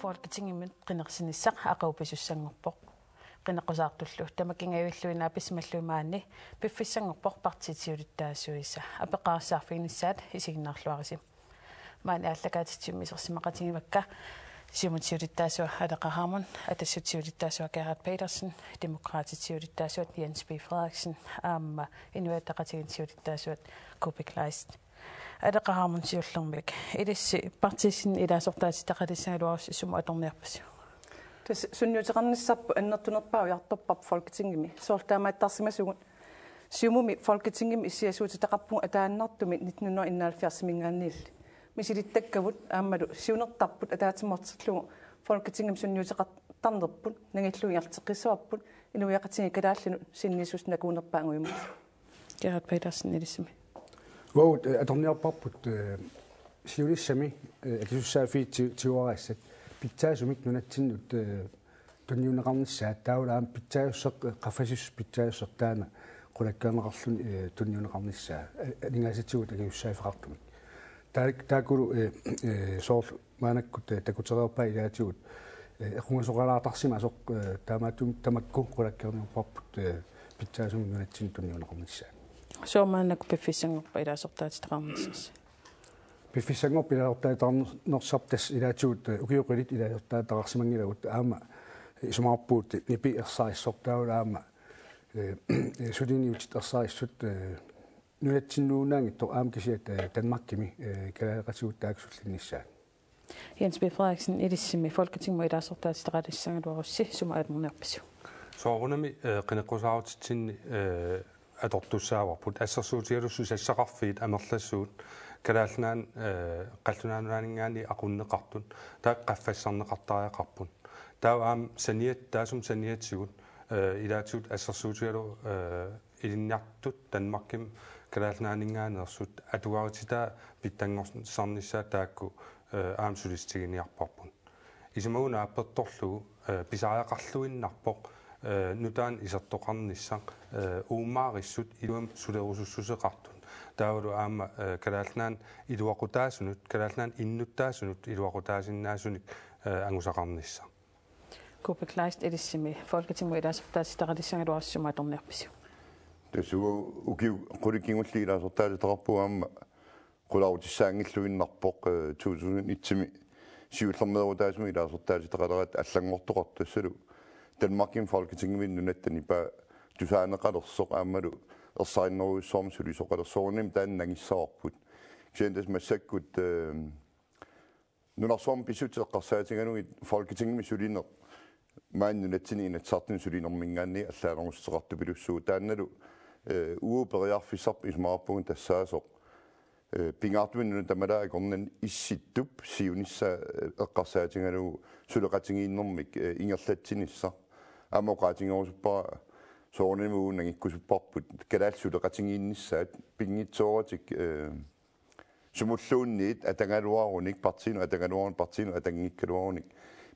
folketingimit qinерсинissaq aqupisussangorpoq qinaqqusaartullu tamakingayulluina pismalluimaanni piffissangorpoq partitiulittaasuissa apeqaarsaarfiinissaat isiginnaarluarisi maani allakaatitsimmisersimaqatingivakka siumutiulittaasua aleqaraamun atassutiulittaasua Gerhard Petersen demokraatitiulittaasuat Jens B. Frederiksen aamma inuataqatigitiulittaasuat Kuupik Kleist aleqaraamun siullermik ilissi partisin ilaasortaatitaqalissangaluarus sumu atorniarpasu Das sunniuteqarnissarpu annertunerpaa ujartorpap folketingimi soortaamaattarsimasugun siumumi folketingimi issiasuutitaqarpugu ataannartumi 1971 mingaanniilli misilittakkavut aammalu siunertarput ataatimortillugu folketingim sunniuteqartarnerput nangilluiarteqqissuarput inuiaqatingi kalaallinu sinnisus nakuunerpaanguimut Gerhard Petersen ilissimi Vot atorniarparput siulissami akisussaafii tiuaraissat pitsaasumik nunatsinut tunniuneqarnissaat taulaam pitsaayusseq qaffasius pitsaayussertaana qulakkaaneqarlun tunniuneqarnissaa ningaasatigut akiussaafeqartumik taakulu soor maanakkut takutereerpaa ilaatigut equngasoqalaartarsima soq taamaatum tamakku qulakkaanerparput pitsaasumik nunatsin tunniuneqarnissaa soormaanakku piffissangorpa ilaasortaatitaqarnissassa Piffissangorpa ilaasortaatitarnersartas ilaatigut ukiuqilit ilaasortaataqarsimangilagut aama isumaarpuut nipi ersaissortaula aama suliniutit ersaissut nunatsinnuunaangittor aama kisiat Danmarkimi kalaaqasuut taaksullinnissaa Jens B. Frederiksen ilissimi folketingmu ilaasortaatitaqalissangaluarussi suma atornerpasu soorunami qineqqusaarutit atortussaavarput assersuutialussus assaqarfiit amerlassuut kalaalnaan qallunaanunaaningaani aqunneqartun taaqqaffassarneqartariaqarpun taaam saniatsigut ilaatsuut assersuutialu ilinniartut Danmarkim kalaalnaaningaanerassut atugaarititaa pittangorsaarnissaa taakku aamsulistiginiarparpun isimauna appertorlugu pisaajaqarluinnarpoq nutaan isertoqarnissaq uummaarissut iluam sulerusussuseqartun taavalu aama kalaalnaan iluaqutaasunut kalaalnaan innuttaasunut iluaqutaasinnaasunik angusaqarnissa Kuupik Kleist ilissimi folketingmu ilaasortaatitaqalissangaluarussumu atornerpasu Tasuu ukiu qulikingulli ilaasortaatitaqarpuaamma qularutissaangilluinnarpoq 2001 siullermeerutaasumi ilaasortaatitaqalarat allangortoqortassalu Danmarkin folketingmin nunattanipa tusaaneqalersoq aammalu ersaarinneruissoorm sulisoqalersoornim taannangissaarput kiendas massakkut nunarsoorm pisutteqqarsaatinganugit folketingmi sulineq maannunatini inatsartin sulinermingaanni allaanerusseqartupilussuu taannalu uuperiarfissarp ismaarpugun tassaasoq pingaartumin nunatamalaaqornan issittup siunissa eqqarsaatinganugu suleqatingiinnermik ingerlatsinissa amoqaatingerusuppara soornimu nangikkusupparput kalaalsuleqatingiinnissaat pingitsoораtik sumulluunniit atangaluarunik partiinu atangikkaluarunik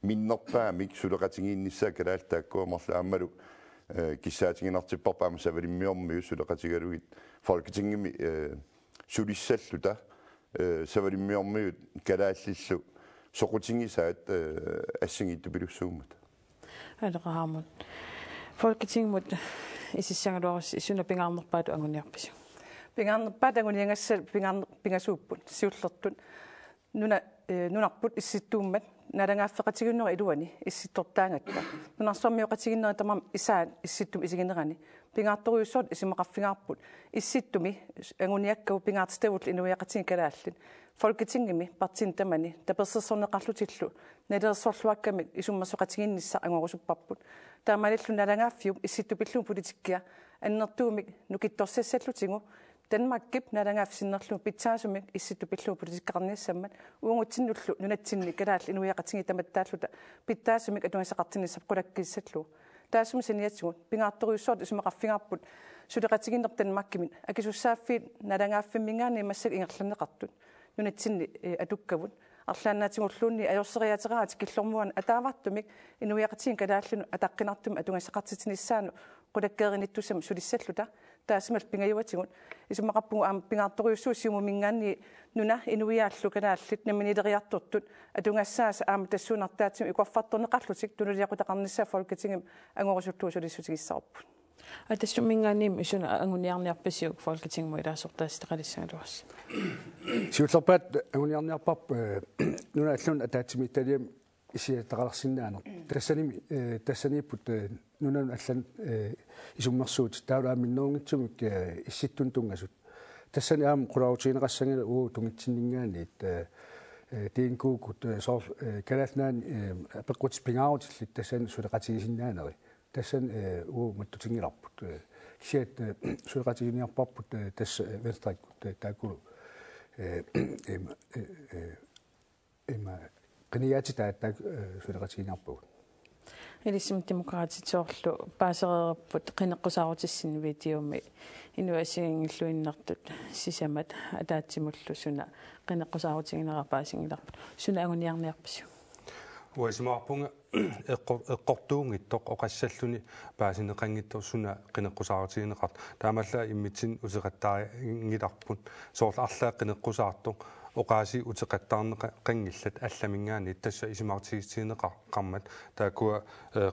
minnerpaamik suleqatingiinnissaa kalaaltaakkuamarla aammalu kissaatinginartipparpaama savalimmiormiu suleqatigalugit folketingimi sulissalluta savalimmiormiu kalaallillu soqutingisaat assingittupilussuummat aleqaraamun folketingmut isissangaluarus sunapingaarnerpaatu anguniarpasu pingaarnerpaat anguniangassal pingasuupput siullertut nunarput issittuummat nalangaafeqatiginnera iluani issittortaangakka nunarsormiuqatiginnera tamam isaan issittum isiginerani pingaartoriussoot isimaqarfingaarput issittumi anguniakkavu pingaartistavut inuiaqatigi kalaallin folketingimi partin tamani tapersersorneqarlutillu nalersorluakkamik isummasoqatiginnissa angorusupparput taamalillu nalangaaffiu issittupilluun politikkia annertuumik nukittorsassallutigu Danmarkip nalangaafsinnerlu pitsaasumik issittupillu politikkarnissammat uungutsinullu nunatsinni kalaall inuiaqatigi tamattaalluta pittaasumik atuangisaqartinissap qulakkissallu taasum saniatsigut pingaartoriussoot isumaqarfingaarput suleqatiginner Danmarkimin akisussaaffiit nalangaaffimingaani massak ingerlanneqartut nunatsinni atukkavut арлааннаатигуллуунни ajorсериатераат киллормуан атааавартумик инуиақатигин калааллуну атаққинартум атунгасақартитиниссаану qulakkeerinitusam sulissallута таасимал пингаюатигут исумақарпугу аама пингаартторюссуусиумумингаанни нуна инуиааллу канааллит наминилериартортут атунгассаас аама тассуунартаатсим икуарфарторнеқарлутик тунулиақутақарниссаа фолкетингим ангорисуттуусулиссутигиссарпут атассуммингааним исуна ангуниарниарпасиук фолкетингму илаасортаас теқалиссангалуарс сиуллерпаат агуниарниарпарп нуна аллун атаатсимитталиам исиатақаларсиннаанер тассаниппут нунан аллан исуммерсуут таулааминнуунгитсумик исситтун тунгасут тассани аам qulaarutiineqassangala uu tungitsinningaaniit tiinkуукут соор калаалнаан апеққутс пингаарутилlit тассан сулеқатигисиннаанери тассан uu маттутингиларпут сиат сулеқатигиниарпарпут тасса венстраккут таакулу qiniaati taattak sulaqatiginerpugут илиссим демократитсоорлу паасереерпут qinеққусаарутиссини видеоми инуасигингиллуиннартут сисамат атаатсимуллу суна qinеққусаарутигинерапаасингиларпут суна агуниарниарпасу уасимаарпунга эққортуунгиттоқ оқассаллуни паасинеқангиттор суна qinеққусаарутигинеқарт таамалла иммитсин усеқаттаарингиларпут соорла арлаа qinеққусаартоқ oqaasi uteqattaarneqanngillat allaminggaani tassa isimartigistiineqarqarmat taakua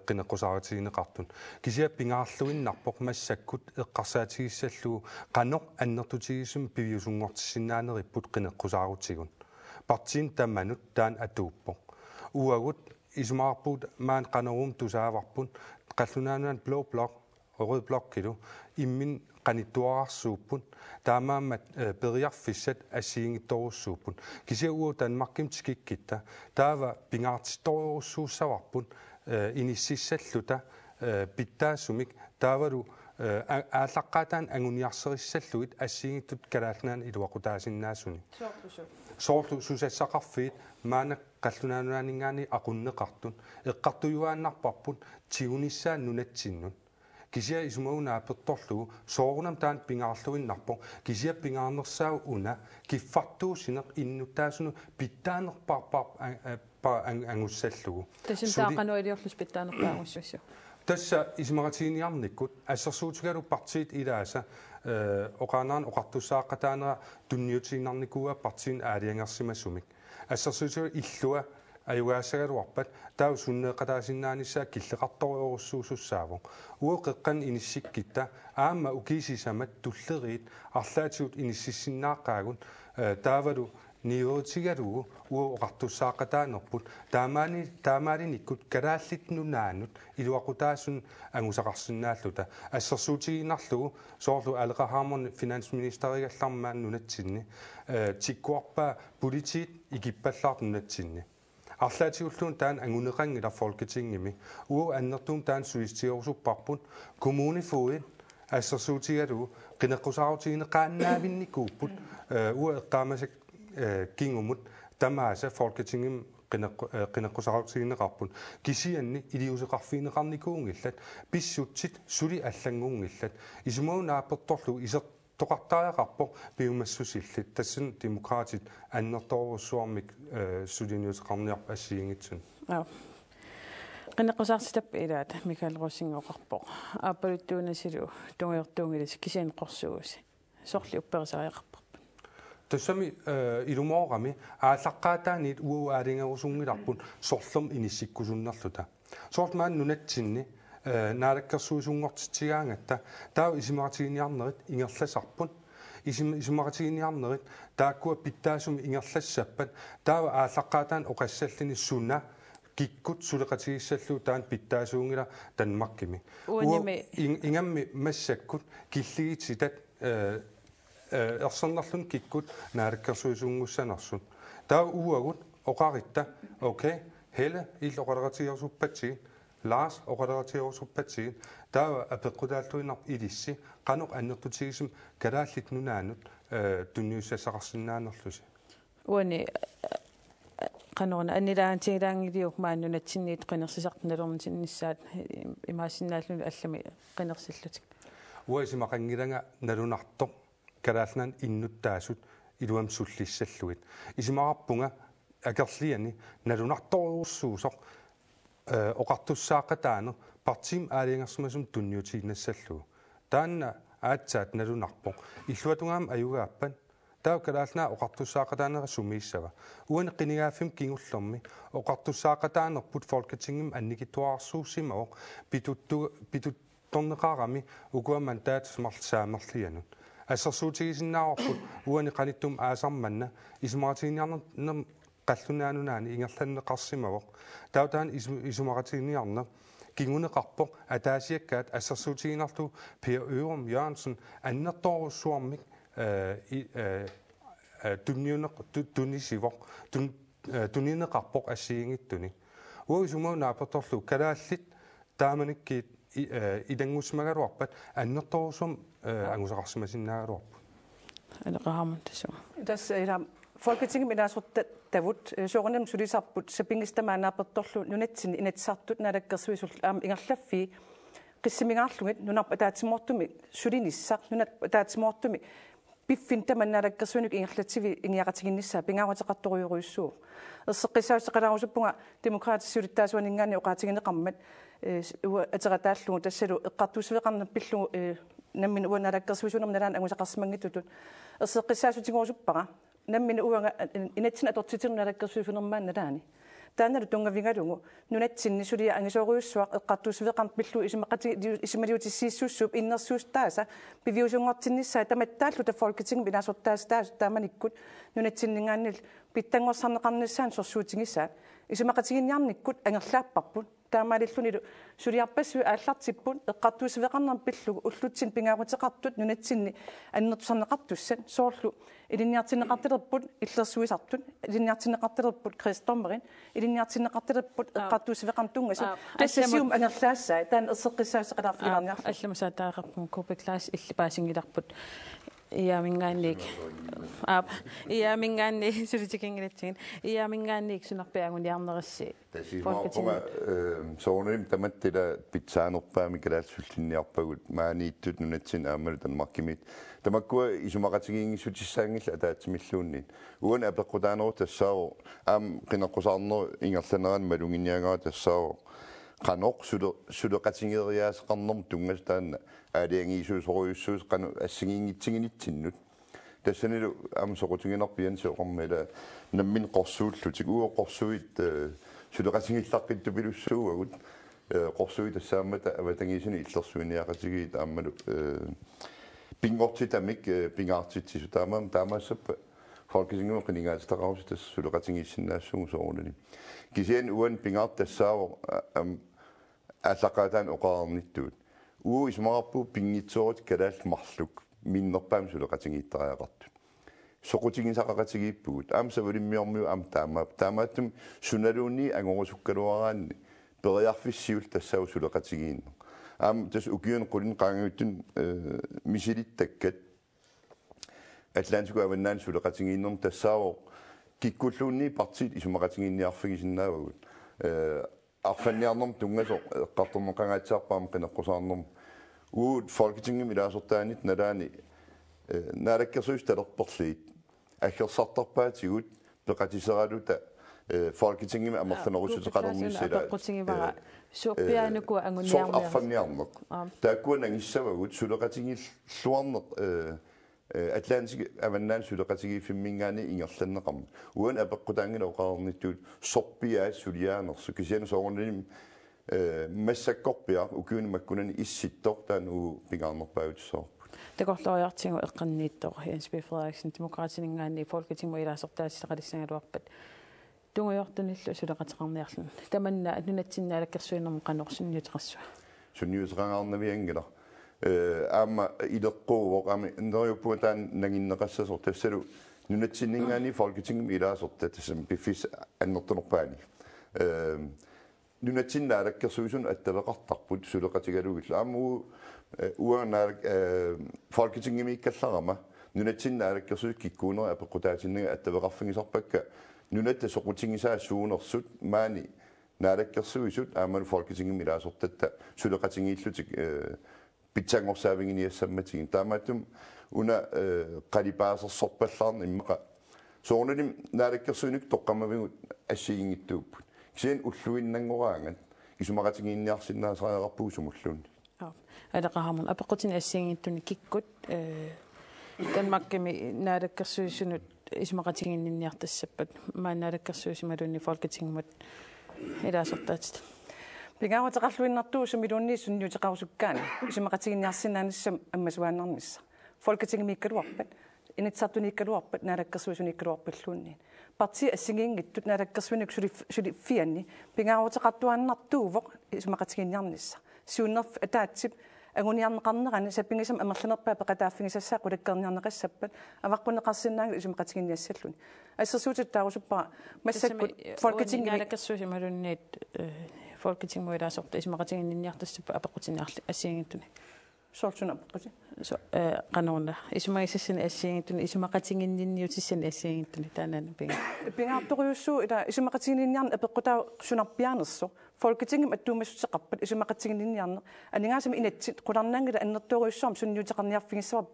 qineqqusaaratigineqartun kisia pingaarluinnarpoq massakkut eqqarsaatigissallu qanoq annertutigisum piviusungortissinnaaneripput qineqqusaarutigun partiin tammanut taan atuuppoq uagut ismaarpuut maan qanerum tusaavarpun qallunaanuan blå blok rød blok kilu immin qanittuararsuuppun taamaammat periarfissat asiingittorussuuppun kisiugu Danmarkim tikikkitta taava pingaartittorussuussavarpun inississalluta pittaasumik taavalu ааllaqqaataan anguniarserissalluit assiingittut kalaalnaan iluaqutaasinnaasuni soorlu susassaqarfiit maanak qallunaanuaningaani aqunneqartun eqqartuyuaannarparpun tigunissaan nunatsinnun kisia isumuuna pettorlu soorunam taan pingaarluinnarpo kisia pingaarnersaau una kiffartuusineq innuttaasunu pittaanerparpar angussallugu tasin taaqanuiliorlus pittaanerpaangussussu tassa ismaratiiniarnikkut assersuutigalu partiit ilaasa oqaanaan oqartussaaqataanera tunniutiinarnikua partiin aaliangersimassumik assersuutigalu illua аюгаасагалуарпат таа суннеқатаасиннааниссаа киллеқарториорусsuusussааву уоқеққан иниссиккитта аама укисисамат туллериит арлаатиут иниссиссиннааққаагун таавалу ниуутигалугу уоқартуссаақатаанерпут таамаалиниккут калааллитнунаанут илуақутаасун ангусақарсинааллута ассерсуутигинарлугу соорлу алеқахаармон финансминистеригаллармаан нунатсинни тиккуарпаа политиит икиппаллаар нунатсинни арлаатигуллуун таан ангунеқангила фолкетингими уу аннертуум таан суистиорусуппарпут коммунифуит ассерсуутигалу qinеққусаарутигинеқааннаавинникууппут уу эққаамасак кингумут тамааса фолкетингим qinеққусаарутигинеқарпут кисианни илиусеқарфиинеқарникуунгиллат писсутсит сули аллангуунгиллат исумуун аапперторлу исер тоқартаақарпо пиумассусиллит тассан демократит аннерторуссуармик сулиниусеқарниарпа ассиингитсун qinеққусаарситап илаат микаэл русингоқарпо ааппалуттуунасилу тунгиортуунгилис кисианеқорсууси сорли упперисариақарпо тассами илумоорами ааллаққаатаанит уу аалингерусунгиларпут сорлум иниссиккусуннарлута соортмаан нунатсинни наалаккерсуусунгортитсигаангатта таа исимаратигиниарнерит ингерласарпун исимаратигиниарнерит тааккуа питтаасум ингерлассаппат таа ааллаққаатаан оқассаллини суна киккут сулеқатигиссаллуу таан питтаасуунгила Danmarkими ингамми массаккут киллигитситат ерсернерлун киккут наалаккерсуусунгуссанерсун таа уагут оқаритта окей хеле иллоқалератигерсуппатсигин Lars oqalaatiorusuppatsiin taava apeqqutaallуинар ilissi qanuq annertutigisum kalaallit tunniussasaqarsinnaanerlusi uani qanorna annilaantigilaangiliuk maannunatsinniit qinersisartinalernertinnissaat imaasinnaalluni allami qinersillutik uisimaqangilanga nalunartoq kalaalnan innuttaasut iluam sullissalluit isimaqarpunga akerliani nalunartoruussuusoq oqartussaaqataanu partim aaliangersmasum tunniutiginassallugu taanna аатсаат налунарпоқ иллуатунгаам аюгааппан таа калаалнаа оқартуссаақатаанера сумииссава уани қинигааффим кингуллерми оқартуссаақатаанерпут folketingim анникитуаарсууссимаоқ питутторнеқарами укуаман таатсмарл саамерлианут ассерсуутигисиннаарпут уани қаниттум аасарманна исумаратигиниарнер қаллунаанунаани ингерланнеқарсимавоқ таутаан исумаратигиниарнер кингунеқарпоқ атаасиаккаат ассерсуутигинарлу Per Ørum Jørgensen аннерторуссуармик тунинеқарпоқ ассиингиттуни уисумаунааперторлу калааллит тааманиккиит илангусмагалуарпат аннерторусум ангусақарсимасиннаагалуарпут алеқарамантасу тасса Folketinget минаасорта тавут соорнам сулисарпут сапингистамаанааперторлу нунатсини инатсартут налаккерсуисул аама ингерлаффи қиссимингаарлугит нунарп таатимоортуми сулиниссақ нунат таатимоортуми пиффин таманналаккерсуинук ингерлатсиви ингиақатигиннссаа пингааратеқарторуйоруйуссуу ерсеққисаусеқалаарусуппунга демократиссулиттаасуанингаани оқаатигинеқармат уа атератааллугу тассалу эққартуусвеқарна пиллугу наммин уаналаккерсуисунерм налаан ангусақарсимангиттутут ерсеққисаасутигуусуппара наммин уанга инатсина атортитирналаккерсуифунермаан налаани таанналу тунгавингалугу нунатсинни сулиа ангисооруйуссуақ эққартуусвеқарн пиллу исимариутиссииссууссууп иннерсуустааса пивиусунгортинниссаа таматтааллу та folketing бинасортаас тааманиккут нунатсиннингааннил питтангорсарнеқарниссаан сорсуутингисаа исимақатигинниарниккут ангерлааппарпут таамаалиллунилу сулиарпассуи ааллартиппут эққартуусвеқарнер пиллугу уллутсин пингаарутеқартут нунатсинни аннертусарнеқартуссат соорлу илинниартинеқартилерпут иллерсуисартут илинниартинеқартилерпут кристомерин илинниартинеқартилерпут эққартуусвеқарн тунгасу тассасиум ангерлаассаа таан ерсеққиссаусеқалаарфилаарниарла алламаса таақарпун купеклаас иллипаасингиларпут иамингаанник иамингаанни сулитикингилатсигин иамингаанник сунарпиагуниарнерисси тасимаапунга сооним таматтила питсаанерпаами калаалсуллинниарпагут маанииттут нунатсин аамалу танмаркимит тамаккуа исумақатигингиссутиссаангилла атаатимиллууннит уан апеққутаанеру тассао аам қинеққусаарнер ингерланеран малунгинниагаа тассао qanoq suleqatingeeriaasqarnerm tungastaanna aaliangiisuusoruissuus qanu assingiingitsinginittinnut тассанилу аама соқутингинарпиан сеоқармила наммин qorsuullutik уоқорсуит сулеқатингиллаққитту пилуссууагут qorсуи тассаамата аватангисини иллерсуиниақатигиит ааммалу пингортитамик пингаартитсису таамаассаппа folketinget qinigaataqarus tass sулеқатингиссиннаассугу соорунани кисиан уан пингаартассаавоо ааллақаатаан оқаарнитtuut uu исмаарпу пингитсоорит калаал марлук миннерпаам сулеқатингииттариақарту соқутигинсақақатигииппугут аам савалиммиормиу аам таамааттум суналуунни ангорусуккалуараанни периарфиссиул тассау сулеқатигиинне аам тас укиун qulin qaangуuттун мисилиттаккат Atlantico аваннаан сулеқатингииннерм тассаавоо киккуллуунни партит исумақатингинниарфигисиннаавагут арфанниарнерм тунгасо эққарторнеқангаатсаарпаам қинеққусаарнерм уут folketingim илаасортаанит налаани наалаккерсуис талерперлиит аггерсартарпаатигут пеқатисералута folketingim амерланерусутеқалерниссила апеққутингивара сууппиаанукуа ангуниарнер арфанниарнеқ тааккуан ангиссавагут сулеқатингиллуарнеқ Atlantic аваннаан сулеқатигииффиммингаани ингерланнеқарма уан апеққутаангила оқаарнитtuut сорпиаат сулиаанерсу кисиана соорним массаккорпиа укиуни маккунани исситтор таан уу пингаарнерпаагутсоо такорлориартигу эққаннииттор Jens B. Frederiksen демократинингаани folketingmo илаасортаасисеқалиссангалуарпат тунгуйортуниллу сулеқатеқарниарлун таманна нунатсиннаалаккерсуинерм қанорсинниутеқассуа сунниусеқангаарнавиангила аама илеққууоқ аами нерюппуутаан нагиннеқассасор тассалу нунатсиннингаани folketingim илаасорта тассам пиффис аннертунерпаани нунатсиннаалаккерсуисун аттавеқартарпут сулеқатигалугилла аамуу уанаалак folketingim иккалларама нунатсиннаалаккерсуис киккуунери апеққутаатиннага аттавеқарфигисарпакка нунатта соқутингисаа суунерсут маани наалаккерсуисут аамалу folketingim илаасортатта сулеқатингииллутик питсангорсаавингиниассамматигин таамааттум уна қалипаасерсорпаллаарни иммақа соорналим наалаккерсуинук тоққамавигут ассигингиттууппут кисиан уллуиннангораангат исумақатингиинниарсиннаасариақарпуг сумуллуунни алеқармун апеқутини ассиангиттуни киккут Danmark наадаккерсуисунут исмақатигиннинниартассаппат мааннаадаккерсуисималунни Folketinget илаасертаатит пигааватеқарлуиннартуу сумилуунни сунниутеқарусуккаани исмақатигинниарсинааниссам аммасуааннарнисса Folketinget миккалуарпат инитсартуниккалуарпат наалаккерсуисуниккалуарпаллуунни парти ассигиингиттут наалаккерсуиник сулиффианни пигааватеқартуаннартуувоқ исмақатигинниарнисса сиуннерф атаатсип агуниарнеқарнерани саппингисам амерланерпаа пеқатааффигисассаа қулаккерниарнеқассаппат аваққунеқарсинаангил исмақатигинниассаллуни ассерсуутиттаарусуппаа массаккут Folketinget наалаккерсуисималунниит Folketinget илаасорта исмақатигиннинниартассаппа апеқутиниарли ассиангиттуни соортунаппати qanorna isumaissassani assiangittuni isumaqatinginninniutissani assiangittuni taanana pingaartoriussuu ila isumaqatinginniarna apeqqutau sunarpianersu Folketinget attuumassutеқарпат isumaqatinginniarne aningaasami inatsit qularnaangila annertoriussuam sunniuteqarniarfigissava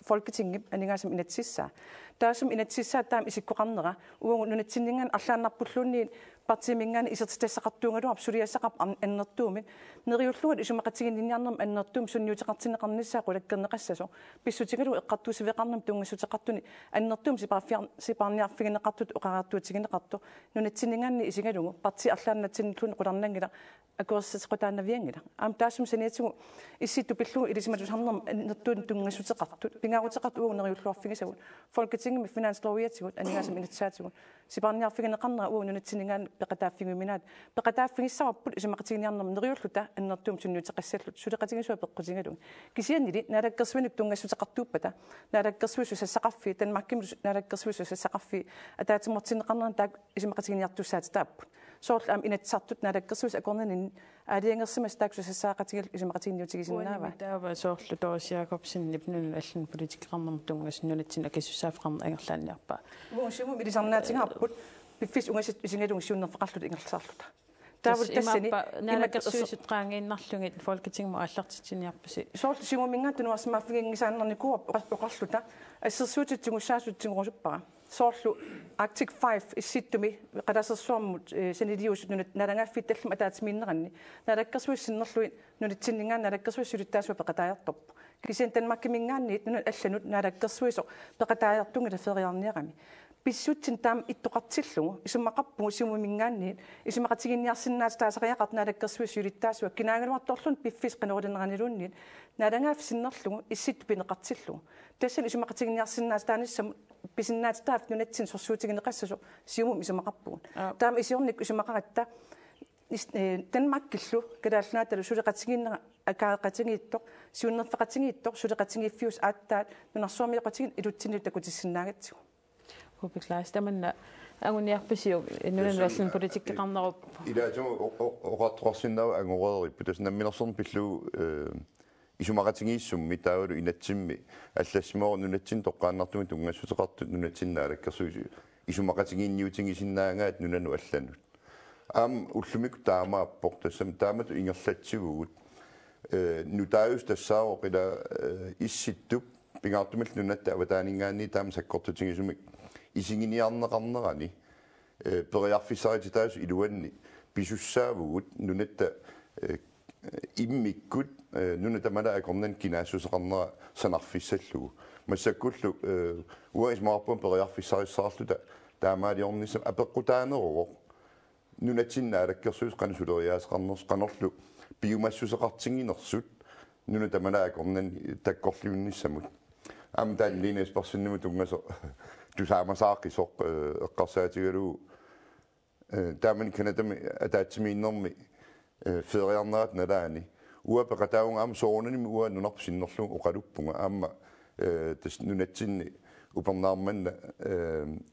Folketinget aningaasami inatsissaa taasum inatsissaa taam isikkoqarnera uungu nunatsinningan arlaannarpulluunni партимингаани исертитассақартуунгалуап сулиассақап аннертуумит нериуллугат исумақатигинниарнерм аннертуум сунниутеқартинеқарниссаа қулаккернеқассасо писсутигалу эққартуусивеқарнам тунгиссутеқартуни аннертуум сипаарниарфигинеқартут оқараартуутигинеқарту нунатсиннингаанни исигалугу парти арлааннатсиннлуни қуларнангила акуерсатеқутаанавиангила аам таасум саниатигу исситту пиллугу илисиматусарнерм аннертуун тунгиссутеқартут пингаарутеқарт угу нериуллуарфигисагут Folketinget med finanslovиатигут анигаасам инатсаатигут сипаарниарфигинеқарнера угу нунатсиннингаан пеқатааффигуминаат пеқатааффигиссаварпут исумақатигиниарнерм нериуллута аннертуум сунниутеқассаллут сулеқатигисуа пеққутингалун кисианнили наалаккерсуиник тунгаассутеқартууппата наалаккерсуису сассақарфи Danmarkkim наалаккерсуису сассақарфи атаатиммортинеқарнеран таак исумақатигиниартуссаатитааппут соорл инатсартут наалаккерсуис акорнанин аалиангерсимас тааксу сассаақатигил исумақатигиниутигисиннаава таава соорлу Дорис Jakobsen нипнун аллан политикеқарнерм тунгас нунатсин акиссусаафеқарнер ангерлаанниарпаа уусиму милисарнаатингаарпут пиффис унгасит исингалун сиуннерфеқарлут ингерлаарлута таавал тассани наалаккерсуисутраангииннарлугит Folketinget аллартитсиниарпаси соорл симумингаатту нуарсимааффигингисааннерникуа оқарлута ассерсуутитсигуссаасутсигурусуппара соорлу Arctic 5 исситтуми qalasersuarmut saniliusut nunat nalangaaffittallum ataatimiinneranni nalakkersuissиннерлуит нунатсиннингаан налаккерсуиссулиттаасуа пеқатаajortorp кисиан Danmarkkimingaanniit нунат алланут налаккерсуисо пеқатаajortungila фериарниарами писсутсин таам иттоқартиллугу исуммақарпугу симумингаанниит исумақатигинниарсиннаат таасариақарт налаккерсуиссулиттаасуа кинаагалуарторлун пиффис қанерулинеранилуунниит налангаафсиннерлугу иссит пинеқартиллугу тассан исумақатигинниарсиннаат тааниссам писиннаатитаaf нунатсин сорсуутигинеқассасо сиумум исумақарпугут таама исиорник исумақаратта Danmark-киллу калааллунааталу сулеқатигиннера акаақатигииттоқ сиуннерфеқатигииттоқ сулеқатигииффиус ааттаат нунарсуамиоқатигин илутсиннут такутиссиннаагатсигу хупиклаас таманна агуниарпасиу нунануаллун политиккеқарнеруп илаатугу оқартуарсиннава ангореериппу таснамминерсерн пиллуу исумақатигииссумми таавалу инатсимми аллассимоо нунатсин тоққааннартуми тунгассутеқартут нунатсиннаалаккерсуи исумақатигиинниутингисиннаагаат нунану алланут ам уллумик таамааппор тассам таамату ингерлатсигугут нутааюс тассаао қила исситтуп пингаартумил нунатта аватаанингаанни таама саккортутингисумик исигиниарнеқарнерани периарфисарититаас илуанни писуссаавугут нунатта иммиккут нунатамала акорнан кинаассусеқарнера санарфиссаллугу массаккуллу уаисмаарпун периарфисариссаарлута таамаалиорнисам апеққутаанеруоқ нунатсиннаалаккерсуус қанусулериаасеқарнерс қанерлу биумассусеқартингинерсут нунатамала акорнан таккорлуунниссамут ам тааллинес персиннуму тунгасо тусаамасааққисоқ эққарсаатигалу таамани канатами атаатсимииннерми фериарнаат налаани уапеқатаунга ам соорнаними уа нунарпсиннерлу оқалуппунга аама тас нунатсинни упернаарманна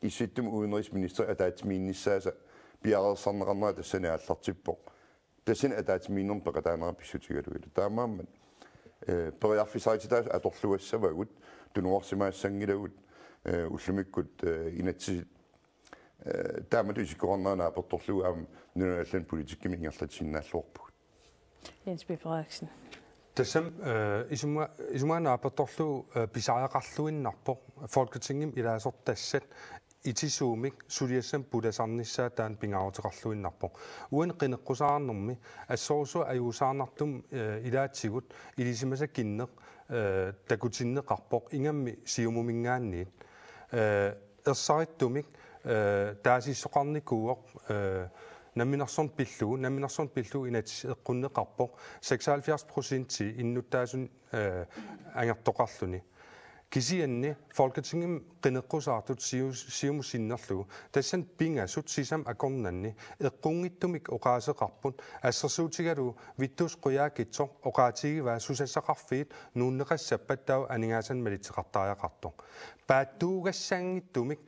исситтум уинерисминистер атаатсимиинниссааса пиарерсарнеқарнера тассани ааллартиппоқ тассани атаатсимииннерм пеқатаанера писсутигалуила таамааммат периарфисарититаас аторлуассавагут тунуарсимаассангилагут уллумиккут инатсисит таамату исиккорнернаа аперторлугу аама нуналлан политиккими ингерлатсиннааллуорпугут Jens B. Frederiksen тассам исумаана аперторлугу писааеқарлуиннарпоқ Folketinget илаасортассат itisuumik suliassam pulasarnissaa taan pingaruteqarluinnarpoq uan qineqqusaarannermi assoorsu ajuusaarnartum ilaatsigut ilisimasa kinneq takutinneqarpoq ingammi siumumingaanniit ersarittumik taasissoqarnikuuoq намминерсорн пиллу инат эққуннеқарпоқ 76% иннуттааsun ангертоқарлуни кисианни folketingim qinеққусаартут сиумусиннерлугу тассан пингасут сисам акорнанни эққунгиттумик оқаасеқарпут ассерсуутигалу виттус қуяакитсоқ оқаатигиваа сусассақарфиит нууннеқассаппаттау анингаасан малитсеқартариақарто пааттуугассаангиттумик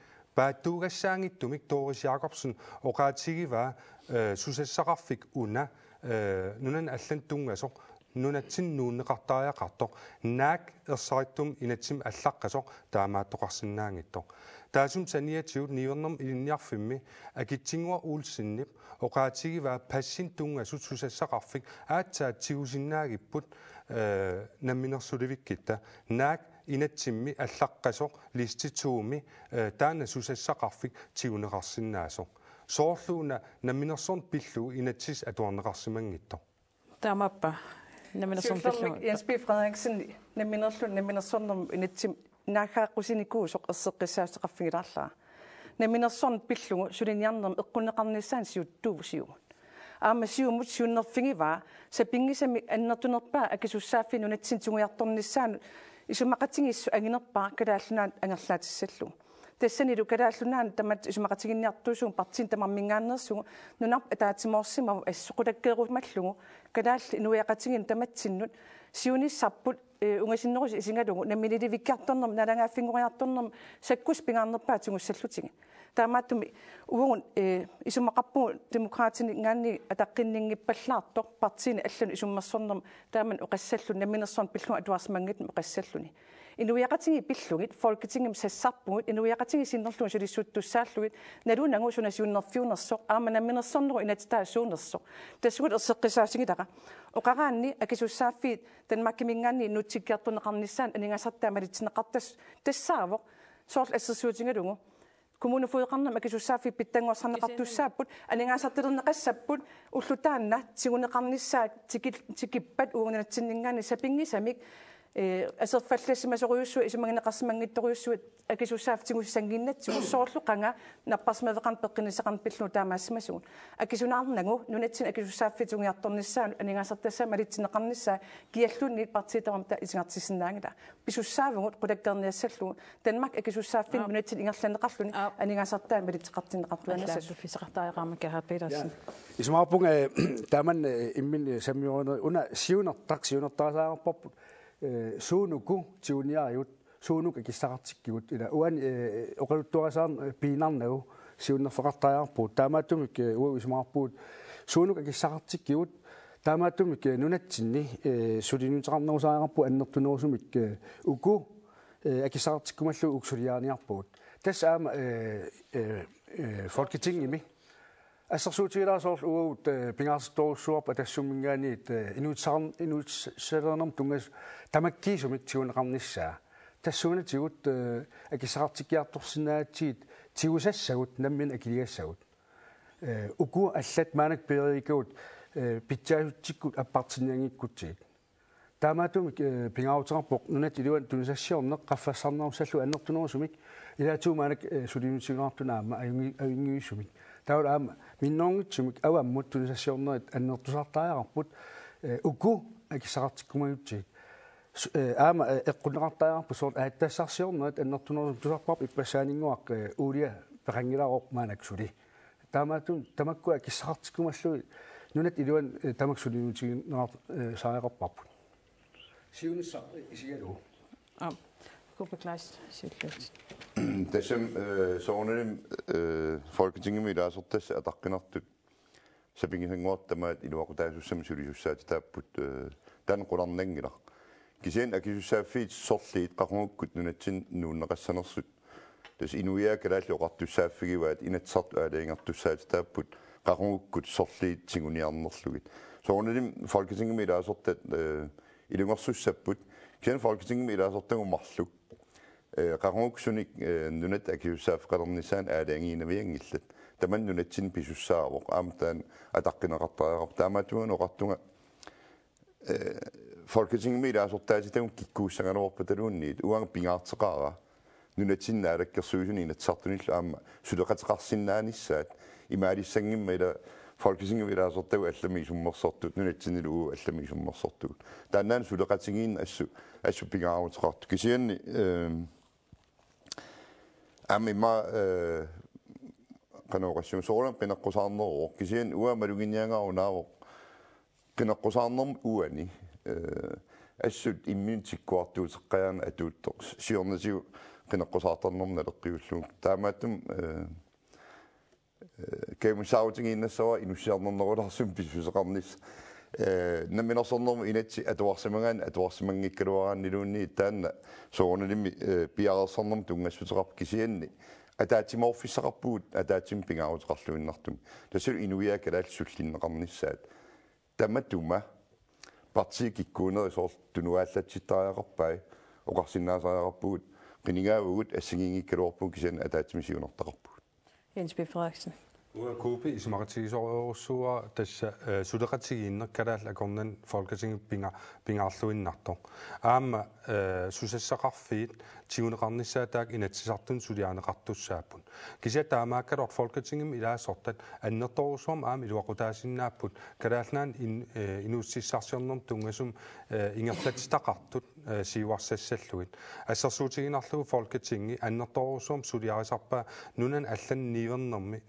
Doris Jacobsen оқаатигиваа сусассақарфик уна нунан аллан тунгасоқ нунатсин нууннеқартариақартоқ наак ерсариттум инатсим аллаққасоқ таамааттоқарсинаангиттоқ таасум саниатиут нивернерм илинниарфимми акитсингуа уулсиннип оқаатигиваа пассин тунгасут сусассақарфик аатсаатсигусиннаагиппут намминерсуливиккитта наак инатсимми аллаққасоқ листитууми таана сусассақарфик тигунеқарсинаасоқ соорлууна намминерсорн пиллу инатсис атуарнеқарсимангитто таамаппа намминерсорн пиллу Jens B. Frederiksen намминерсорнерм инатсим наахааққусиникуусоқ ерсеққиссаастеқарфигилаарлаа намминерсорн пиллугу сулиниарнерм эққунеқарниссаан сиуттуувусиумут аама сиумут сиуннерфигиваа сапингисами аннертунерпаа акисуссааффи нунатсин тунгиарторниссаан исумақатингиссу агинерпаа калааллунаат ангерлаатиссаллу тассанилу калааллунаан тамат исумақатигинниартуусуун партин тамармингааннерсугу нунарп атаатимоорсимаву ассоқулаккеерумаллугу калаалли инуяқатигин таматсиннут сиуниссарпут унгасиннерус исингалугу наммилиливиккарторнерм налангааффингориарторнерм саккус пингарнерпаа тигуссаллутиги таамааттуми угун исумақарпугу демократини гаанни атаққиннингиппаллаартоқ партини аллану исуммерсорнерм тааман оқассаллу намминерсорн пиллуга атуарсимангит оқассаллуни инуяқатиги пиллугит folketingim сассарпугут инуяқатиги синнерлугу сулиссуттуссааллугит налунангу сунасиуннерфиунерсоқ аама намминерсорнеру инатитаасуунерсоқ тассугут ерсеққисаасигилаqa оқараанни акисуссааффиит танмаккимингаанни нутсиккиартунеқарниссаан анингасартаа малитсинеқартас тассаавоқ соорл ассерсуутингалугу kommunefuiqarnam akisussaafi pittangorsanneqartussaaput aningaasartilernеqassapпут уллутаанна тигунеқарнissaа тикиппат уунганатсиннингаани сапингисамик асерфаллассимасориуссу исумагинеқарсимангитториуссуит акисуссаафтигуссангиннатсигу соорлуқанга наппарсмавеқарн пеққинисеқарн пиллу таамаассимасугун акисунаарнагу нунатсин акисуссааффитунгиарторниссаа анигаасартассаа малитсинеқарниссаа киаллунни партиитерамта исингартиссиннаангила писуссаавгут қулаккерниассаллугу Danmark акисуссааффин нунатсин ингерланеқарлуни анигаасартаа малитсеқартиннеқартуанассаллу фисеқартаариқарма Gerhard Petersen исмаапунга тааман иммин самиорна уна сиунертарсаагерпарпут суунуку тиуниариут суунук акиссақартиккигут ила уан оқалуттуарасаар пиинарнагу сиуннерфеқартариарпут таамааттумик уа исмаарпуут суунук акиссақартиккигут таамааттумик нунатсинни сулинутеқарнерусаариарпу аннертунерусумик уку акиссақартиккумаллу уксулиааниарпуут тас аама folketingimi ассерсуутигилаасоор уут пингаарсторуссуарп атассуммингаанит инуутсернерм тунгас тамаккиисумик тигунеқарниссаа тассуунатигут акиссақартиккиарторсинаатсиит тигусассагут наммин акилигассагут уку аллат маанак перикуут питсаасутсиккут аппартинниангиккутсиит таамаатумик пингаарутеқарпоқ нунат илуан тунисассиорнеқ қаффассарнерусаллу аннертунерусумик илаатуумаанак сулинутигуартунаама аюнгиуссумик таул аама миннонгитсумик аваммут тунисассиорнерит аннертусартаариарпут уку акиссақартиккумагутсиит аама эққунеқартаариарпу соорт ааттассарсиорнерит аннертунерусум тусарпарп иппассаанингуақ уулиа пеқангилароқ маанаксули таамаатун тамакку акиссақартиккумаллуи нунат илуан тамаксулинутигиннеқар саариақарпарпут сиунисса исигалу Kubeklaas sitlut Tässäm soonelin folketingimi ilaasortassa ataqqinertut sapingisanguartamaat iluaqutaasussam sulisussaati taapput tan qularnangila kisian akisussaaffiit sorliit qaqungukkut nunatsin nuunneqassanersut tas inuiaa kalaallu oqartussaafigivaat inatsart aalaingertussaati taapput qaqungukkut sorliit singuniarnerlugit soonelin folketingimi ilaasortat ilungersussapput kisian folketingimi ilaasortangummarluk qaqunuksunik nunat akiussaafqalernisaan aalaangiinaviangillat taman nunatsin pisussaavoq aamtaan ataqqinaqartariaqarp taamatuun oqartunga Folketinget ilaasortaasitagun kikkuussangaluorpataluunniit uanga pingaarteqaara nunatsinnaалаккерсуусуни инатсартунилла аама сулеқатеқарсиннааnissaat имаалиссангимма ила Folketinget ilaasortagu allami summersortut nunatsinnilu uu allami summersortut тааннаан сулеқатигиин ассу пингаарутеқарту кисианни амима канаоқассуун соорам пинаққусаарнероо кисиан уа малугинниангаарунаавоқ пинаққусаарнерм уани ассут иммиутиккуартуутеққаяана атуутто сиорнасигу qinaqqusaartarnerna leqqiulluuk taamaatum keemussaarutigiinnassava inussiarnernerularsum pisuseqarnis namminersornermu inatsi atuarsimagaan atuarsimangikkaluaraanniluunni taanna soornalimi piareersornermu tungassuteqarp kisianni атаатиморфиссақарпуут атаатим пингаарутеқарлуиннартум тассул инуиакалаалсуллиннеқарнissaат таматума партии киккуунери соор тунуааллатситтариақарпай оқарсиннаасариақарпуут qinigaavugut assingingikkaluorpuu kisian ataatsimisiunartaqarput Jens B. Frederiksen. Kuupi ismaqatigisoriorussuua tassa suleqatigiinnerkalaal akornan Folketinget pingaarluinnartor aama susassaqarfiit tiuneqarnissaataak inatsisartun suliaaneqartussaapun kisia taamaakkalor Folketinget ilaasortat annertorusuam aam iluaqutaasinnaaput kalaalnaan inuussissarsiornerm tungasum ingerlatistaqartut siuarsassalluit assersuutiginarlugu Folketinget annertorusuam suliarisarpaa nunan allan niivernermi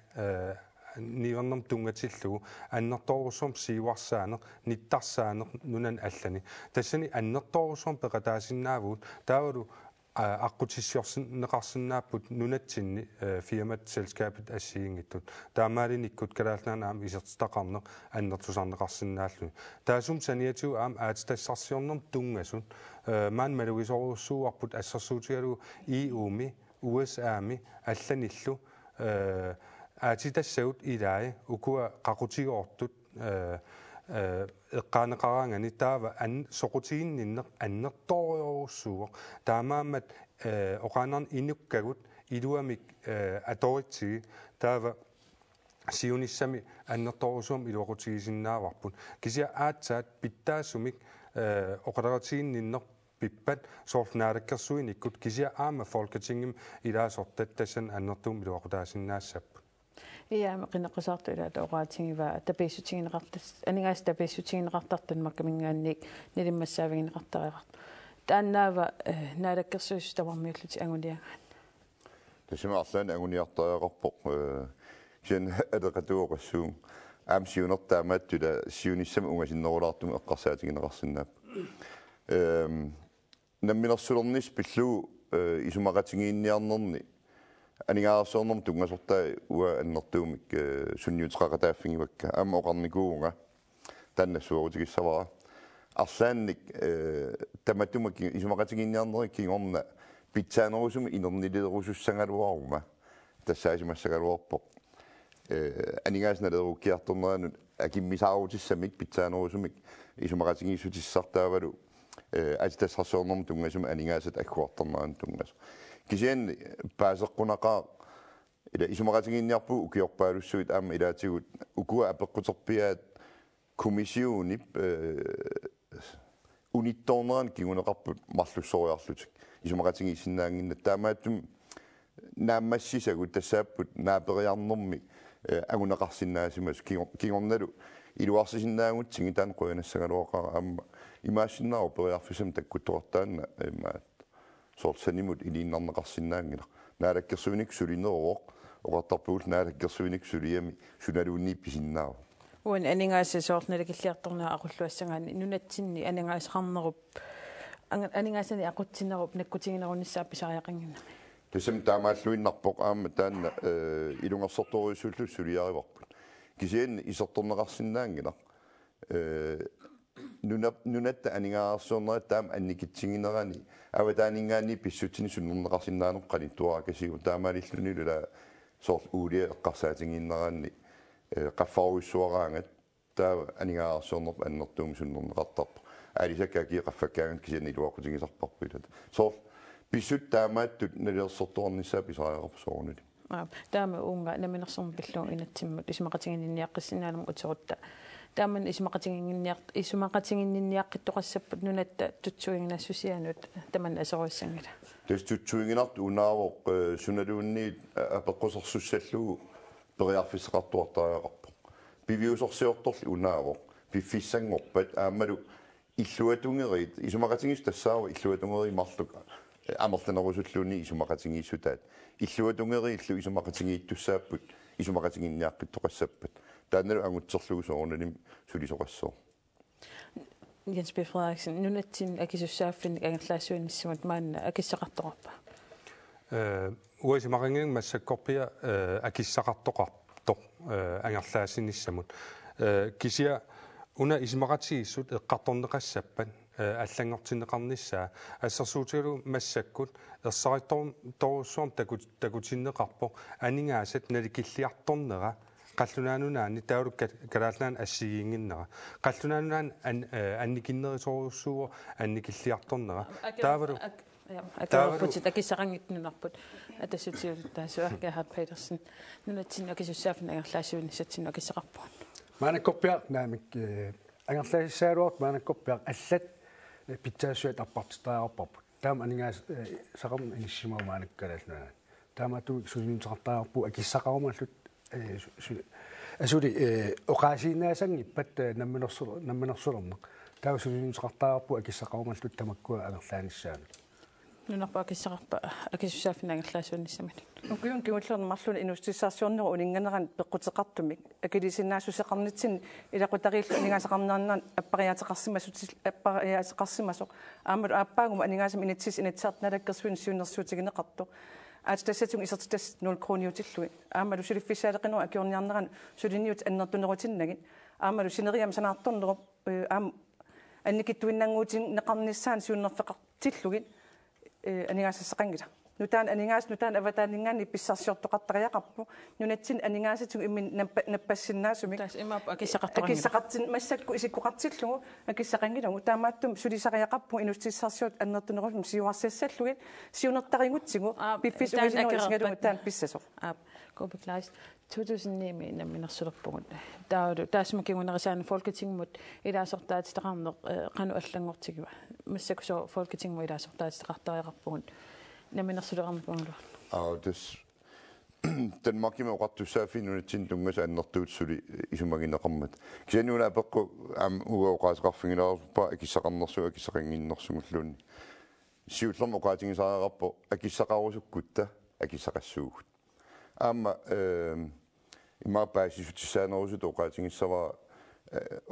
niivernerm tungatillugu annertorusuam siuarsaaneq nittarsaaneq nunan allani tassani annertorusuam peqataasinnaavut taavalu aqutissiorsinneqarsinnaaput nunatsinni firmat selskabet assiingittut taamaalinikkut kalaalnaan aam isertitaqarneq annertusarneqarsinnaallu taasum saniatiu aam aatitassarsiornerm tungasun maan malugisoruussuuarput assarsuutigalu iumi USAmi allanillu aatitassavut ilaai ukua qaqutigoortut eqqaaneqaraangani taava soqutiginninneq annertoriorussuuq taamaammat oqaanarn inukkagut iluamik atoritigi taava siunissami annertorusuam iluaqutigisinnaavарпут kisia aatsaat pittaassumik oqalaqatiginninneq pippat soornaalakkersuinikkut kisia aama Folketingem ilaasortat tassan annertuum iluaqutaasinnaassapput Ja, qinaqqusaartu ila toqaatigiva tapiissutigineqartas aningaas tapiissutigineqartartun makkamingaannik nilimmassaavigineqartariqart taannaava naalakkersuus tavarmiulluti anguniagaan tasima anguniartariaqarpoq sien adeqatuoqassuun aamsiunertaamaаттula siunissama ungasinnerulaartum eqqarsaatigineqarsinnaap namminersulernis pillu isumaqatigiinniarnerni aningaarsoornerm tungasorta ua annertuumik sunniuteqaqataaffingivakka aama oqarnikuunga taannassuurutigissavara arlaannik tamattumak isumaqatigiinniarnerik kingorna pitsaanerusumi inerniliderusussangaluaruma tassaasimassagaluarpoq aningaasnaleerukkiartorneranut akimmisaarutissamik pitsaanerusumik isumaqatigiissutissartaavalu atitassarsoornerm tungasum aningaasat akkuartorneraan tungas kisian paaseqqunaqaa ila isumaqatigiinniarpu ukiorpaalussuit aama ilaatigut ukua apeqquterpiaat kommissionip unittorneraan kinguneqarput marlussoriarlutik isumaqatigiissinnaanginnat taamaattum naammassisagut tassaapput naaperiarnermi aguneqarsinnaasimas kingornalu iluarsisinnaangut singitaan qoyanassagaluaqara aama imaassinnaa operiarfisam takkuttortaanna imaat soorsanimut iliinnarneqarsinnaangila naalakkersuinik sulineruoq oqartarpuul naalakkersuinik suliami sunaluunniippisinnaava uan aningaassa soornalakilliartornaa aqulluassagaani nunatsinni aningaasqarnerup aningaasani aqutsinerup nakkutiginerunnissaappisariaqingina tassam taamaalluinnarpoq aama taanna ilungersortoriussullu suliarivarput kisian isertorneqarsinnaangila nunatta aningaarsoornera taam annikitsinginerani avataningaanni pissutini sunnerneqarsinnaaneqqani tuarakasigu taamaalillunilu la soort uulia eqqarsaatingiinneranni qaffaruissuaraangat taa aningaarsoornerp annertuum sunnerneqartarpa alisakkaaki qaffakkaangat kisian iluaqutigisarparpilat soort Pissut taamaattut naliorsortornissaa pisaraaqorsoornuli. Taama uunga naminersornpillu inatsimmut ismaqatinginniaqqissinaalum uterutta taaman ismaqatinginniaqqittoqassappat nunatta tutsuinginaassusianut taman asoruissangila Tes tutsuinginart unaawoq sunaluunniit apeqqusarsussallugu periarfisseqartuartariaqarpoq piviusorsiortorli unaawoq piffissangorpat aammalu illuatungeriit isumaqatingis tassaawa illuatungeri marluk амерланерусуллуни исумақатингииссутаат иллуатунгери иллу исумақатингииттуссааппут исумақатингинниаққиттоқассаппат тааналу ангутсерлугу соорналим сулисоқассоо Jens B. Frederiksen nunatsin akisussaaffin angерлаасуинниссамат маанна акиссақартоқарпа уисимақингин массаккорпиа акиссақартоқарто ангерлаасинниссамут кисиа уна исмақатигиссут эққарторнеқассаппат аллангортинеқарнissaa ассерсуутигулу массаккут ерсаритторн торуссуарм такутиннеқарпо анингаасат наликиллиарторнера қаллунаанунаани таулу калаалнаан ассигиингиннера қаллунаанунаан анникиннерисоруссууо анникиллиарторнера таавалу акааппут акиссақангитнунарпут атассутиултаасуа Gerhard Petersen нунатсин акисуссаафин агерлаасуинниссатсин акиссеқарпуун маанаккорпиар наамик агерлаасисааруарт маанаккорпиар аллат питсаасуат аппартитаарпарпут таама анингаа сақарм иниссимау маанаккалаалнаа таамату сулинсартаарпу акиссақарумаллут асули оқаасииннаасангиппат намминерсулернеқ таа сулинсартаарпу акиссақарумаллут тамаккуа агерлааниссаами нунарпа акиссақарпа акиссуссаафин агерлаасуинниссамат укиун киуллерн марлун инустиссаасиорнеру унинганеран пеққутеқартумик акилисиннаасусеқарнитсин илақутариллу анигаасеқарнаарнaan аппариаатеқарсимасутил аппариаатеқарсимасоқ аамалу ааппаагума анигаасам инитсис инитсаарт налаккерсуин сиуннерсуутигинеқарту аатассатун исертитас 0 крониутиллуи аамалу сулиффисаалеқинуа акиорниарнеран сулиниут аннертунерутиннагин аамалу синериам санаарторнеру аам анникиттуиннангуутин неқарниссаан сиуннерфеқартиллугин анигаасассеқангила нутаан аватаанингани писсарсиортоқартариақарпу нунатсин анигаасатун иммин наппассиннаасумик тас имаап акиссақартоқангила акиссақартин массакку исиккуқартиллугу акиссақангилагу таамааттум сулисариақарпу инустиссарсиут аннертунерусум сиуарсассаллугит сиунертарингутсигу пиффис уисинерисингалугу таан писсасоқ Kobeklaas 2009 намминерсулерпугут таалу таасмукигунерисаани folketingmut илаасортаатитақарнеқ қану аллангортигива массакусо folketingmu илаасортаатитақартариақарпугут намминерсулеқарнапунгулу тас Danmarkime oqartussaaffiinunatin tungasa annertuutsuli isumagineqarmat kisianuuna apeqqu am uoqaasaqarfingilaarpa akissaqarnersu akissaqanginnersugulluni siullerma oqaatingisaaqarpo akissaqarusukkutta akissaqassuugut aama imaapaasisutissaanerusut oqaatingissava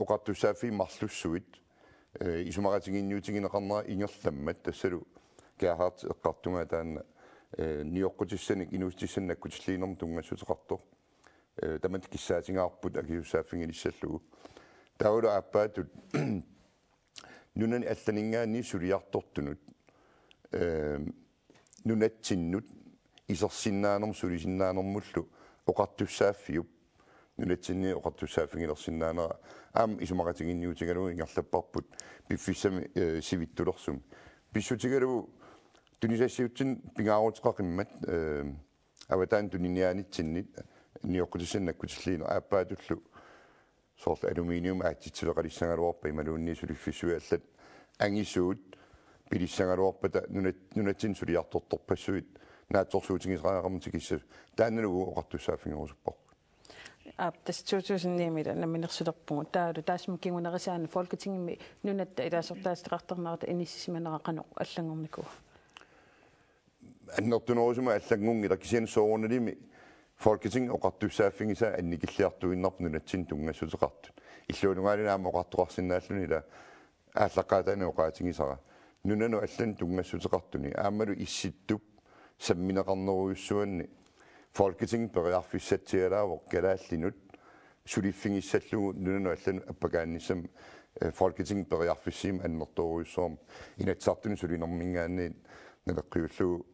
oqartussaaffi marlussuit isumaqatinginniutigineqarnera ingerlammat tassalu Gerhard eqqartunga taanna niorqutissanik inuustissannakkutilliinerm tungassutеқарто тамат киссаатингаарпут акиуссааффингилиссаллугу таулу ааппаатут нунани алланингаани сулиартортунут нунатсиннут исерсиннаанерм сулисиннаанермуллу оқартуссааффиуп нунатсинни оқартуссааффингилерсиннаанера аам исумақатигинниутигалугу ингерлаппарпут пиффиссами сивиттулерсум писсутигалугу тунисассиутсин пингаарутеқақиммат аватаан туниниаанитсиннит ниоққутиссаннаккутиллиина ааппаатуллу соорт алуминиум аатитсилеқалиссангалуарпа ималуунни сулиффиссуи аллат ангисуут пилиссангалуарпата нунатсин сулиарторторпассуит наатсорсуутингисраақармтикисса таанналугу оқартуссааффингерусуппар тас 2009 намминерсулерпугу таалу таасмукигунерисаани folketingmi нунатта илаасортаатеқартернерата иниссисиманерақано аллангорнику аннертунерусума аллаггунгила кисиан соорналими folketing oqartussaaffingiса анникиллиартуиннарп нунатсин тунгассутеқартут иллуунугаалинаама oqartoqarsinnaallunila ааллаққаатаани оqaатингисара нунану аллан тунгассутеқартуни аамалу исситтуп самминеқарнеруйуссуанни folketing периарфиссатсиалаавоқ калааллинут сулиффингиссаллугу нунану аллан аппакаанниссам folketing периарфиссиим аннерторуйуссуарм инатсаартуни сулинермингаанни налеққиуллугу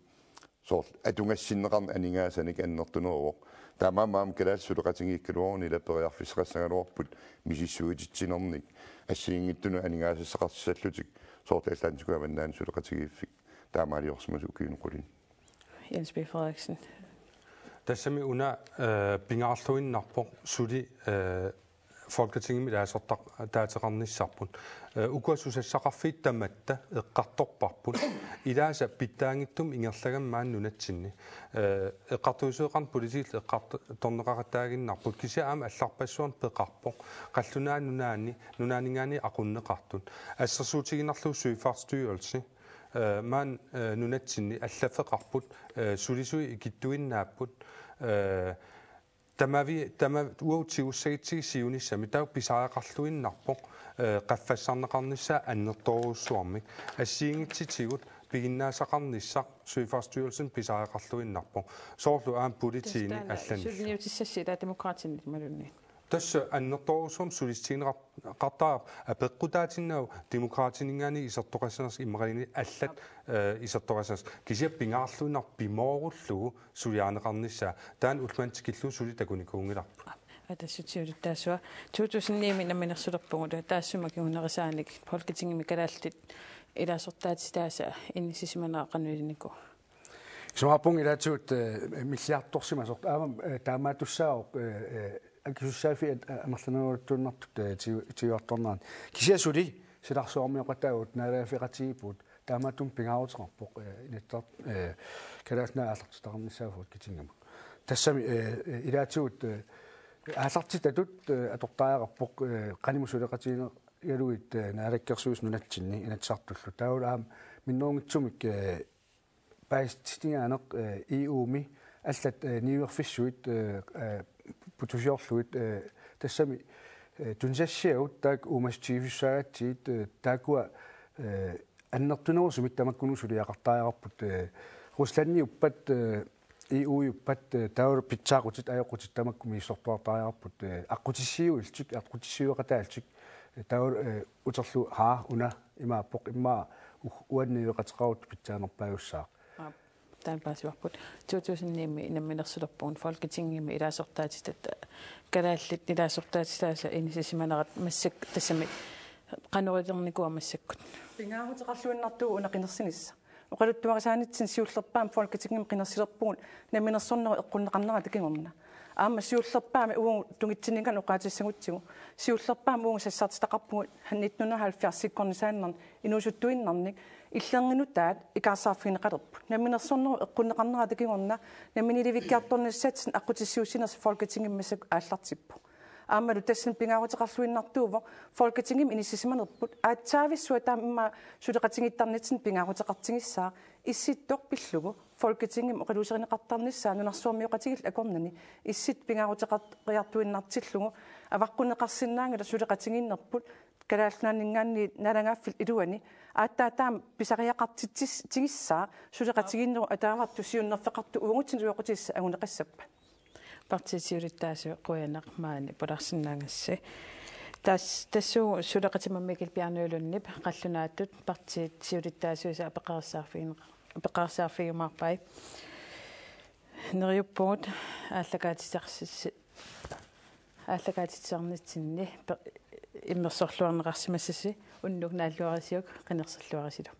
соорт атунгассиннеқарна анингаасаник аннертунеруоқ таамаамаам калаассулеқатингиккалуорни лапериарфиссеқассагалуарпут мисиссуититсинерник ассиингиттуну анингаасассақарсаллутик соорт аллаантикуа маннаан сулеқатигииффик таамаалиорсимасу киинеқулин Jens B. Frederiksen. Тассами уна пингаарлуиннарпо сули Folketinget милаасортар таатеқарниссарпут укуасусассақарфиит таматта эққарторпарпут илааса питтаангиттум ингерлагаммаан нунатсинни эққартуусеэқарн политикл эққарторнеқаратаагиннарпут кисаама алларпассуарн пеқарпо қаллунаа нунаанигаани ақуннеқартут ассерсуутигинарлу суифарстуйолси маан нунатсинни аллафеқарпут сулисуи икиттуиннааппут тама уутигуссагитсиги сиунissami тау писаақарлуиннарпоқ qaffassaarneqarnissaa аннерторуussуармик ассиингитситигут пигиннаасақарниссақ суифарстуйолсен писаақарлуиннарпоқ соорлу аам политиини аллани сулниутиссассила демократинни малунни тасса аннерторуussуум сулистигинеқартаа апеққутаатиннау демократинингаани исертоқассанерс иммаралини аллат исертоқассанерс кисиа пингаарлуиннар пимооруллугу сулиаанеқарнissaa таан улмантикиллу сули такуникуунгиларпу атассутиулиттаасуа 2009 наминерсулерпугула таассумаки унерисааник Folketinget калаалтит илаасортаатистааса иннисисиманеқарнуилинику Suapung ilaatsuut milliartorsimasort aama taamaatussaaoq akisussaafi amerlanuartunnartut tiuartornaan kisiasuli silarsuarmioqataut naalaafiqatigipuut taamaatum pingaarutiqarpoq inattart kalaasnaa aallartutaqarnissaafut kitingama tassami ilaatsuut aallartitatut atortaaqarpoq qanimusuleqatiine yaluit naalakkersuus nunatsinni inatsartullu taulaam minnuungitsumik Baistingaanaq EU-mi allat niuerfissuit putusiorluit tassami tunsassiaut taak umastiivissaagattiit taakua annertunersumit tamakkunusuliaqartaajaqarput Ruslanni uppat EU-uppat taur pitsaaqut ajoqutit tamakkumi sortuartaajaqarput aqqutissiuiltik aqqutissiueqataaltik taur uterlu haa una imaappoq imma uanniueqatiqarut pitsaanerpaajussаа таанпаасуарпут 2009 намминерсулерпуун Folketinget илаасортаатистат калааллит илаасортаатистааса инисисиманерат массак тассами qanorilernikua massakkut пингаарутеқарлуиннартуу унеқинерсинисса оқалуттуарисаанитсин сиуллерпаам Folketinget қинерсилерпуун намминерсорнеру эққуннеқарнера такингорна аама сиуллерпаами угу тунгитсинникан оқаатиссагутсигу сиуллерпаам угу сассаартитақарпугут 1970 сиккорнисааннерн инуусуттуиннарник иллернинутаат икаарсаарфинеқалерпу намминерсорнеру эққуннеқарнера такингорна намминиливиккиарторниссаатсин аққутиссиусинерс Folketinget массак ааллартиппу аамалу тассин пингаарутеқарлуиннартуува Folketinget инисисиманерпут аатсаависсуа таамма сулеқатингиттарнитсин пингаарутеқартингиссаа исситтоқ пиллугу Folketinget оқалусеринеқартарниссаа нунарсуармиоқатигил акорнани иссит пингаарутеқартуиннартиллугу аваққунеқарсинаангала сулеқатингиннерпут калааллунаанингаанни налангааффил илуани ааттаатаам писариақартитсигиссаа сулеқатигиннеру атааварту сиуннерфеқарту угутсин суоқутисса агунеқассаппа партисиулиттаасу қуянеқ маани пуларсинаагасси тассуу сулеқатимаммикил пиарнуулуннип қаллунааттут партисиулиттаасуиса апеқарсаарфигумаарпай нериуппуут ааллагаатитсарнитсинни иммерсорлуарнеқарсимассаси уннук нааллуарисиук қинерсерлуарисилу